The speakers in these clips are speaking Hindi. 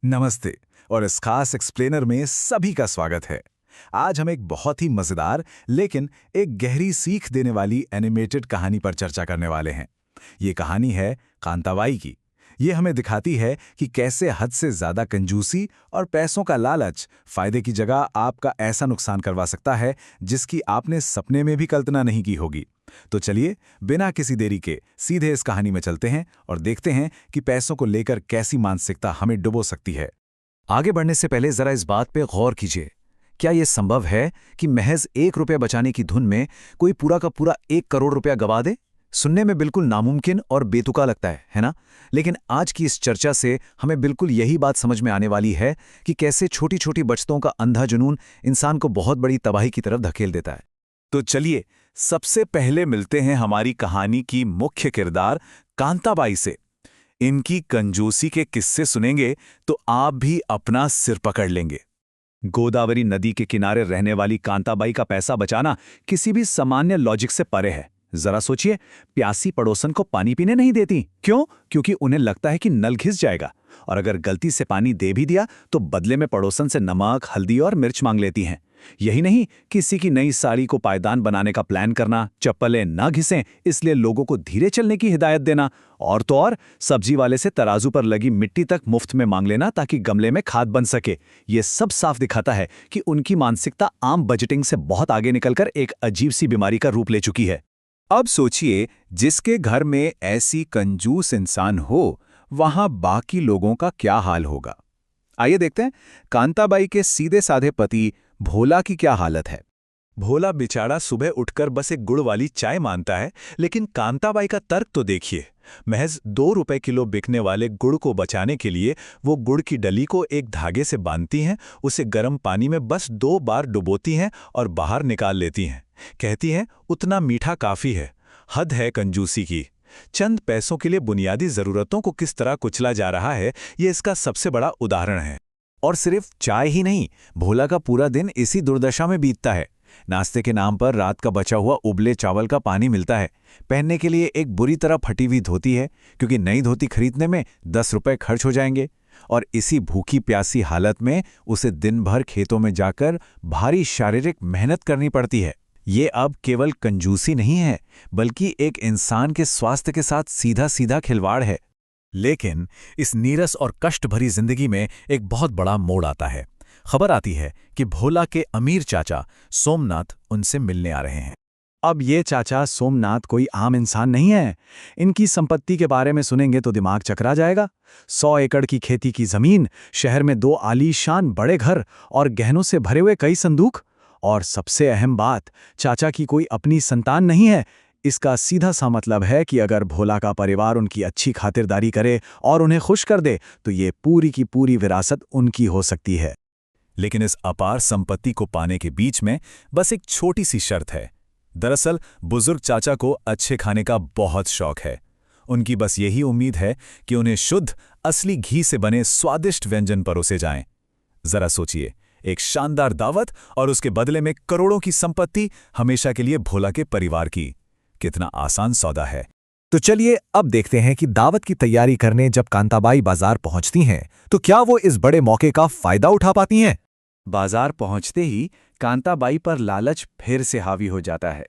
नमस्ते। और इस खास एक्सप्लेनर में सभी का स्वागत है। आज हम एक बहुत ही मजेदार लेकिन एक गहरी सीख देने वाली एनिमेटेड कहानी पर चर्चा करने वाले हैं। ये कहानी है कांताबाई की। ये हमें दिखाती है कि कैसे हद से ज्यादा कंजूसी और पैसों का लालच फायदे की जगह आपका ऐसा नुकसान करवा सकता है जिसकी आपने सपने में भी कल्पना नहीं की होगी। तो चलिए बिना किसी देरी के सीधे इस कहानी में चलते हैं और देखते हैं कि पैसों को लेकर कैसी मानसिकता हमें डुबो सकती है। आगे बढ़ने से पहले जरा इस बात पे गौर कीजिए। क्या यह संभव है कि महज 1 रुपया बचाने की धुन में कोई पूरा का पूरा 1 करोड़ रुपया गवा दे? सुनने में बिल्कुल नामुमकिन और बेतुका लगता है ना? लेकिन आज की इस चर्चा से हमें बिल्कुल यही बात समझ में आने वाली है कि कैसे छोटी छोटी बचतों का अंधा जुनून इंसान को बहुत बड़ी तबाही की तरफ धकेल देता है। तो चलिए सबसे पहले मिलते हैं हमारी कहानी की मुख्य किरदार कांताबाई से। इनकी कंजूसी के किस्से सुनेंगे तो आप भी अपना सिर पकड़ लेंगे। गोदावरी नदी के किनारे रहने वाली कांताबाई का पैसा बचाना किसी भी सामान्य लॉजिक से परे है। जरा सोचिए, प्यासी पड़ोसन को पानी पीने नहीं देती। क्यों? क्योंकि उन्हें लगता है कि नल घिस जाएगा, और अगर गलती से पानी दे भी दिया तो बदले में पड़ोसन से नमक, हल्दी और मिर्च मांग लेती हैं। यही नहीं, किसी की नई साड़ी को पायदान बनाने का प्लान करना, चप्पलें न घिसें इसलिए लोगों को धीरे चलने की हिदायत देना, और तो और सब्जी वाले से तराजू पर लगी मिट्टी तक मुफ्त में मांग लेना ताकि गमले में खाद बन सके। ये सब साफ दिखाता है कि उनकी मानसिकता आम बजटिंग से बहुत आगे निकलकर एक अजीब सी बीमारी का रूप ले चुकी है। अब सोचिए, जिसके घर में ऐसी कंजूस इंसान हो वहां बाकी लोगों का क्या हाल होगा। आइए देखते हैं कांताबाई के सीधे साधे पति भोला की क्या हालत है। भोला बेचारा सुबह उठकर बस एक गुड़ वाली चाय मानता है, लेकिन कांताबाई का तर्क तो देखिए। महज 2 रुपए किलो बिकने वाले गुड़ को बचाने के लिए वो गुड़ की डली को एक धागे से बांधती हैं, उसे गर्म पानी में बस 2 बार डुबोती हैं और बाहर निकाल लेती हैं। कहती हैं उतना मीठा काफी है। हद है कंजूसी की। चंद पैसों के लिए बुनियादी जरूरतों को किस तरह कुचला जा रहा है, ये इसका सबसे बड़ा उदाहरण है। और सिर्फ चाय ही नहीं, भोला का पूरा दिन इसी दुर्दशा में बीतता है। नाश्ते के नाम पर रात का बचा हुआ उबले चावल का पानी मिलता है। पहनने के लिए एक बुरी तरह फटी हुई धोती है, क्योंकि नई धोती खरीदने में 10 रुपए खर्च हो जाएंगे। और इसी भूखी प्यासी हालत में उसे दिन भर खेतों में जाकर भारी शारीरिक मेहनत करनी पड़ती है। ये अब केवल कंजूसी नहीं है, बल्कि एक इंसान के स्वास्थ्य के साथ सीधा सीधा खिलवाड़ है। लेकिन इस नीरस और कष्ट भरी जिंदगी में एक बहुत बड़ा मोड़ आता है। खबर आती है कि भोला के अमीर चाचा सोमनाथ उनसे मिलने आ रहे हैं। अब ये चाचा सोमनाथ कोई आम इंसान नहीं है। इनकी संपत्ति के बारे में सुनेंगे तो दिमाग चकरा जाएगा। 100 एकड़ की खेती की जमीन, शहर में 2 आलीशान बड़े घर और गहनों से भरे हुए कई संदूक। और सबसे अहम बात, चाचा की कोई अपनी संतान नहीं है। इसका सीधा सा मतलब है कि अगर भोला का परिवार उनकी अच्छी खातिरदारी करे और उन्हें खुश कर दे तो ये पूरी की पूरी विरासत उनकी हो सकती है। लेकिन इस अपार संपत्ति को पाने के बीच में बस एक छोटी सी शर्त है। दरअसल बुजुर्ग चाचा को अच्छे खाने का बहुत शौक है। उनकी बस यही उम्मीद है कि उन्हें शुद्ध असली घी से बने स्वादिष्ट व्यंजन परोसे जाएं। जरा सोचिए, एक शानदार दावत और उसके बदले में करोड़ों की संपत्ति हमेशा के लिए भोला के परिवार की। कितना आसान सौदा है। तो चलिए अब देखते हैं कि दावत की तैयारी करने जब कांताबाई बाजार पहुंचती हैं तो क्या वो इस बड़े मौके का फायदा उठा पाती हैं। बाजार पहुंचते ही कांताबाई पर लालच फिर से हावी हो जाता है।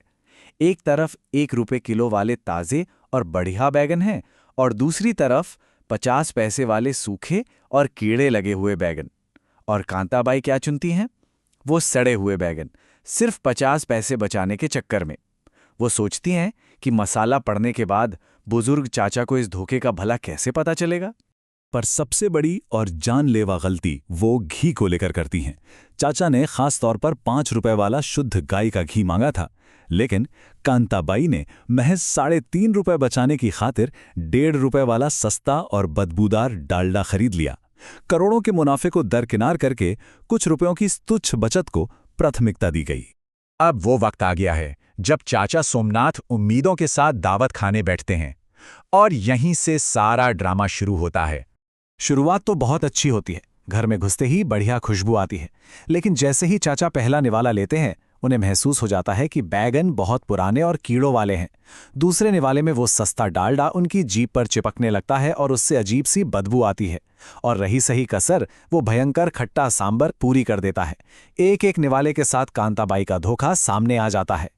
एक तरफ 1 रुपए किलो वाले ताजे और बढ़िया बैगन हैं, और दूसरी तरफ 50 पैसे वाले सूखे और कीड़े लगे हुए बैगन। और कांताबाई क्या चुनती हैं? वो सड़े हुए बैगन, सिर्फ 50 पैसे बचाने के चक्कर में। वो सोचती हैं कि मसाला पड़ने के बाद बुजुर्ग चाचा को इस धोखे का भला कैसे पता चलेगा। पर सबसे बड़ी और जानलेवा गलती वो घी को लेकर करती हैं। चाचा ने खास तौर पर 5 रुपए वाला शुद्ध गाय का घी मांगा था, लेकिन कांताबाई ने महज 3.5 रुपए बचाने की खातिर 1.5 रुपए वाला सस्ता और बदबूदार डालडा खरीद लिया। करोड़ों के मुनाफे को दरकिनार करके कुछ रुपयों की तुच्छ बचत को प्राथमिकता दी गई। अब वो वक्त आ गया है जब चाचा सोमनाथ उम्मीदों के साथ दावत खाने बैठते हैं, और यहीं से सारा ड्रामा शुरू होता है। शुरुआत तो बहुत अच्छी होती है। घर में घुसते ही बढ़िया खुशबू आती है, लेकिन जैसे ही चाचा पहला निवाला लेते हैं उन्हें महसूस हो जाता है कि बैगन बहुत पुराने और कीड़ों वाले हैं। दूसरे निवाले में वो सस्ता डालडा उनकी जीभ पर चिपकने लगता है और उससे अजीब सी बदबू आती है। और रही सही कसर, वो भयंकर खट्टा सांबर पूरी कर देता है। एक एक निवाले के साथ कांताबाई का धोखा सामने आ जाता है।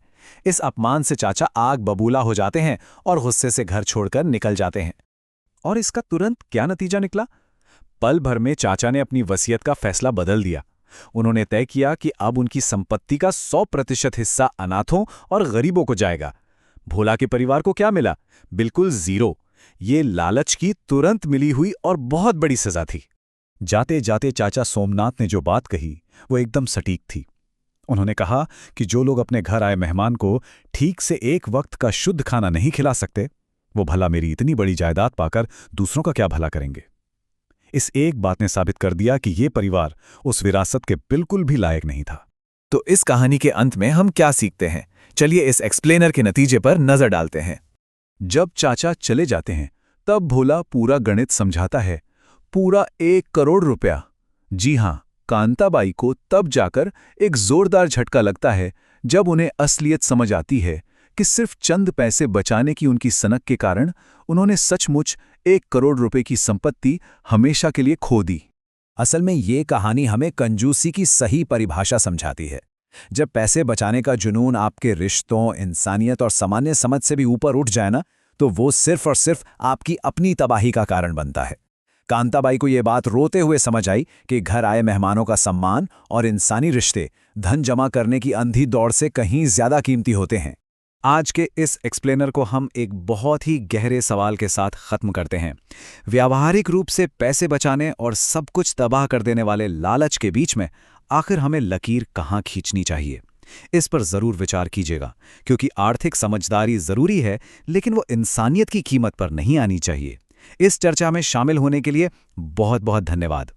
इस अपमान से चाचा आग बबूला हो जाते हैं और गुस्से से घर छोड़कर निकल जाते हैं। और इसका तुरंत क्या नतीजा निकला? पल भर में चाचा ने अपनी वसीयत का फैसला बदल दिया। उन्होंने तय किया कि अब उनकी संपत्ति का 100% हिस्सा अनाथों और गरीबों को जाएगा। भोला के परिवार को क्या मिला? बिल्कुल जीरो। ये लालच की तुरंत मिली हुई और बहुत बड़ी सजा थी। जाते जाते चाचा सोमनाथ ने जो बात कही वो एकदम सटीक थी। उन्होंने कहा कि जो लोग अपने घर आए मेहमान को ठीक से एक वक्त का शुद्ध खाना नहीं खिला सकते, वो भला मेरी इतनी बड़ी जायदाद पाकर दूसरों का क्या भला करेंगे। इस एक बात ने साबित कर दिया कि ये परिवार उस विरासत के बिल्कुल भी लायक नहीं था। तो इस कहानी के अंत में हम क्या सीखते हैं? चलिए इस एक्सप्लेनर के नतीजे पर नजर डालते हैं। जब चाचा चले जाते हैं तब भोला पूरा गणित समझाता है। पूरा 1 करोड़ रुपया। जी हां, कांताबाई को तब जाकर एक जोरदार झटका लगता है जब उन्हें असलियत समझ आती है कि सिर्फ चंद पैसे बचाने की उनकी सनक के कारण उन्होंने सचमुच 1 करोड़ रुपए की संपत्ति हमेशा के लिए खो दी। असल में ये कहानी हमें कंजूसी की सही परिभाषा समझाती है। जब पैसे बचाने का जुनून आपके रिश्तों, इंसानियत और सामान्य समझ से भी ऊपर उठ जाए ना, तो वो सिर्फ और सिर्फ आपकी अपनी तबाही का कारण बनता है। कांताबाई को ये बात रोते हुए समझ आई कि घर आए मेहमानों का सम्मान और इंसानी रिश्ते धन जमा करने की अंधी दौड़ से कहीं ज्यादा कीमती होते हैं। आज के इस एक्सप्लेनर को हम एक बहुत ही गहरे सवाल के साथ खत्म करते हैं। व्यावहारिक रूप से पैसे बचाने और सब कुछ तबाह कर देने वाले लालच के बीच में आखिर हमें लकीर कहाँ खींचनी चाहिए? इस पर जरूर विचार कीजिएगा, क्योंकि आर्थिक समझदारी जरूरी है, लेकिन वो इंसानियत की कीमत पर नहीं आनी चाहिए। इस चर्चा में शामिल होने के लिए बहुत बहुत धन्यवाद।